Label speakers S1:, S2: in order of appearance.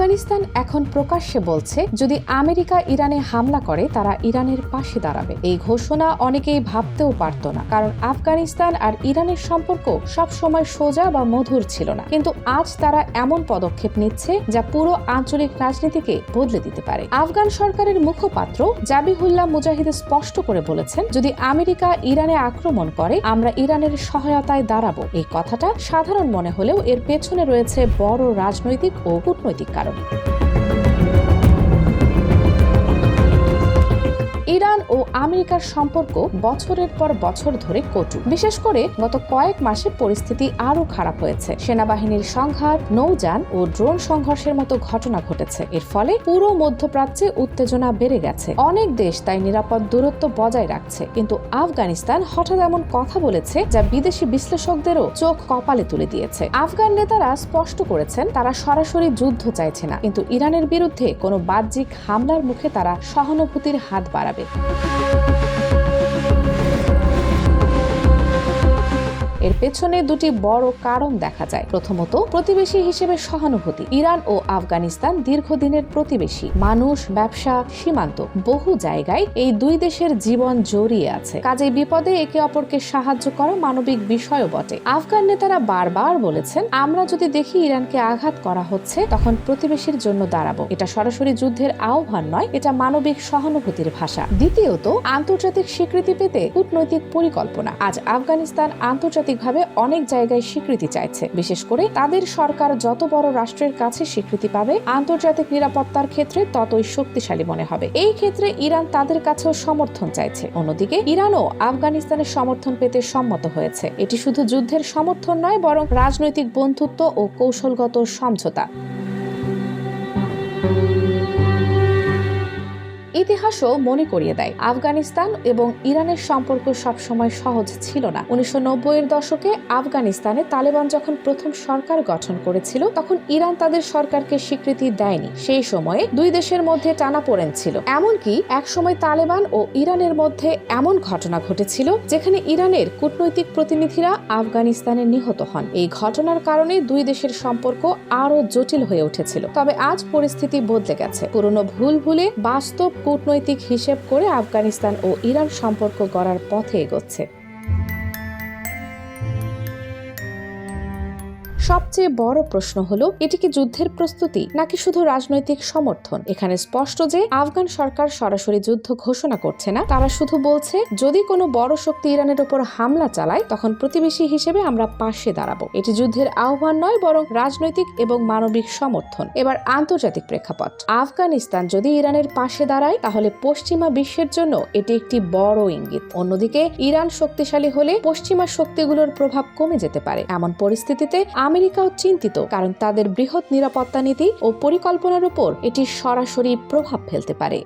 S1: আফগানিস্তান এখন প্রকাশ্যে বলছে যদি আমেরিকা ইরানে হামলা করে তারা ইরানের পাশে দাঁড়াবে। এই ঘোষণা অনেকেই ভাবতেও পারত না, কারণ আফগানিস্তান আর ইরানের সম্পর্ক সবসময় সোজা বা মধুর ছিল না। কিন্তু আজ তারা এমন পদক্ষেপ নিচ্ছে যা পুরো আঞ্চলিক রাজনীতিকে বদলে দিতে পারে। আফগান সরকারের মুখপাত্র জাবিহুল্লাহ মুজাহিদ স্পষ্ট করে বলেছেন, যদি আমেরিকা ইরানে আক্রমণ করে আমরা ইরানের সহায়তায় দাঁড়াবো। এই কথাটা সাধারণ মনে হলেও এর পেছনে রয়েছে বড় রাজনৈতিক ও কূটনৈতিক কারণ। ইরান ও আমেরিকার সম্পর্ক বছরের পর বছর ধরে কটু। বিশেষ করে গত কয়েক মাসে পরিস্থিতি আরো খারাপ হয়েছে। সেনাবাহিনীর সংঘাত, নৌযান ও ড্রোন সংঘর্ষের মতো ঘটনা ঘটেছে। এর ফলে পুরো মধ্যপ্রাচ্যে উত্তেজনা বেড়ে গেছে। অনেক দেশ তাই নিরাপদ দূরত্ব বজায় রাখছে। কিন্তু আফগানিস্তান হঠাৎ এমন কথা বলেছে যা বিদেশি বিশ্লেষকদেরও চোখ কপালে তুলে দিয়েছে। আফগান নেতারা স্পষ্ট করেছেন তারা সরাসরি যুদ্ধ চাইছে না, কিন্তু ইরানের বিরুদ্ধে কোনো বাহ্যিক হামলার মুখে তারা সহানুভূতির হাত বাড়াবে। এর পেছনে দুটি বড় কারণ দেখা যায়। প্রথমত, প্রতিবেশী হিসেবে সহানুভূতি। ইরান ও আফগানিস্তান দীর্ঘদিনের প্রতিবেশী। মানুষ, ব্যবসা, সীমান্ত বহু জায়গায় এই দুই দেশের জীবন জড়িয়ে আছে। কাজেই বিপদে একে অপরকে সাহায্য করা মানবিক বিষয়ও বটে। আফগান নেতারা বারবার বলেছেন, আমরা যদি দেখি ইরানকে আঘাত করা হচ্ছে তখন প্রতিবেশীর জন্য দাঁড়াবো। এটা সরাসরি যুদ্ধের আহ্বান নয়, এটা মানবিক সহানুভূতির ভাষা। দ্বিতীয়ত, আন্তর্জাতিক স্বীকৃতি পেতে কূটনৈতিক পরিকল্পনা। আজ আফগানিস্তান আন্তর্জাতিকভাবে অনেক জায়গায় স্বীকৃতি চাইছে। বিশেষ করে তাদের সরকার যত বড় রাষ্ট্রের কাছে স্বীকৃতি পাবে, আন্তর্জাতিক নিরাপত্তার ক্ষেত্রে ততই শক্তিশালী মনে হবে। এই ক্ষেত্রে ইরান তাদের কাছেও সমর্থন চাইছে। অন্যদিকে ইরানও আফগানিস্তানের সমর্থন পেতে সম্মত হয়েছে। এটি শুধু যুদ্ধের সমর্থন নয়, বরং রাজনৈতিক বন্ধুত্ব ও কৌশলগত সমঝোতা। ইতিহাসও মনে করিয়ে দেয়, আফগানিস্তান এবং ইরানের সম্পর্ক সবসময় সহজ ছিল না। 1990-এর দশকে আফগানিস্তানে তালেবান যখন প্রথম সরকার গঠন করেছিল, তখন ইরান তাদের সরকারকে স্বীকৃতি দেয়নি। সেই সময়ে দুই দেশের মধ্যে টানাপোড়েন ছিল। এমনকি একসময় তালেবান ও ইরানের মধ্যে এমন ঘটনা ঘটেছিল যেখানে ইরানের কূটনৈতিক প্রতিনিধিরা আফগানিস্তানে নিহত হন। এই ঘটনার কারণে দুই দেশের সম্পর্ক আরো জটিল হয়ে উঠেছিল। তবে আজ পরিস্থিতি বদলে গেছে। পুরনো ভুল ভুলে বাস্তব কূটনৈতিক হিসেব করে আফগানিস্তান ও ইরান সম্পর্ক গড়ার পথে এগোচ্ছে। সবচেয়ে বড় প্রশ্ন হলো, এটি কি যুদ্ধের প্রস্তুতি নাকি শুধু রাজনৈতিক সমর্থন? এখানে স্পষ্ট যে আফগান সরকার সরাসরি যুদ্ধ ঘোষণা করছে না, তারা শুধু বলছে যদি কোনো বড় শক্তি ইরানের উপর হামলা চালায় তখন প্রতিবেশী হিসেবে আমরা পাশে দাঁড়াবো। এটি যুদ্ধের আহ্বান নয়, বরং রাজনৈতিক এবং মানবিক সমর্থন। এবার আন্তর্জাতিক প্রেক্ষাপট। আফগানিস্তান যদি ইরানের পাশে দাঁড়ায় তাহলে পশ্চিমা বিশ্বের জন্য এটি একটি বড় ইঙ্গিত। অন্যদিকে ইরান শক্তিশালী হলে পশ্চিমা শক্তিগুলোর প্রভাব কমে যেতে পারে। এমন পরিস্থিতিতে আমেরিকাও চিন্তিত, কারণ তাদের বৃহৎ নিরাপত্তা নীতি ও পরিকল্পনার উপর এটি সরাসরি প্রভাব ফেলতে পারে।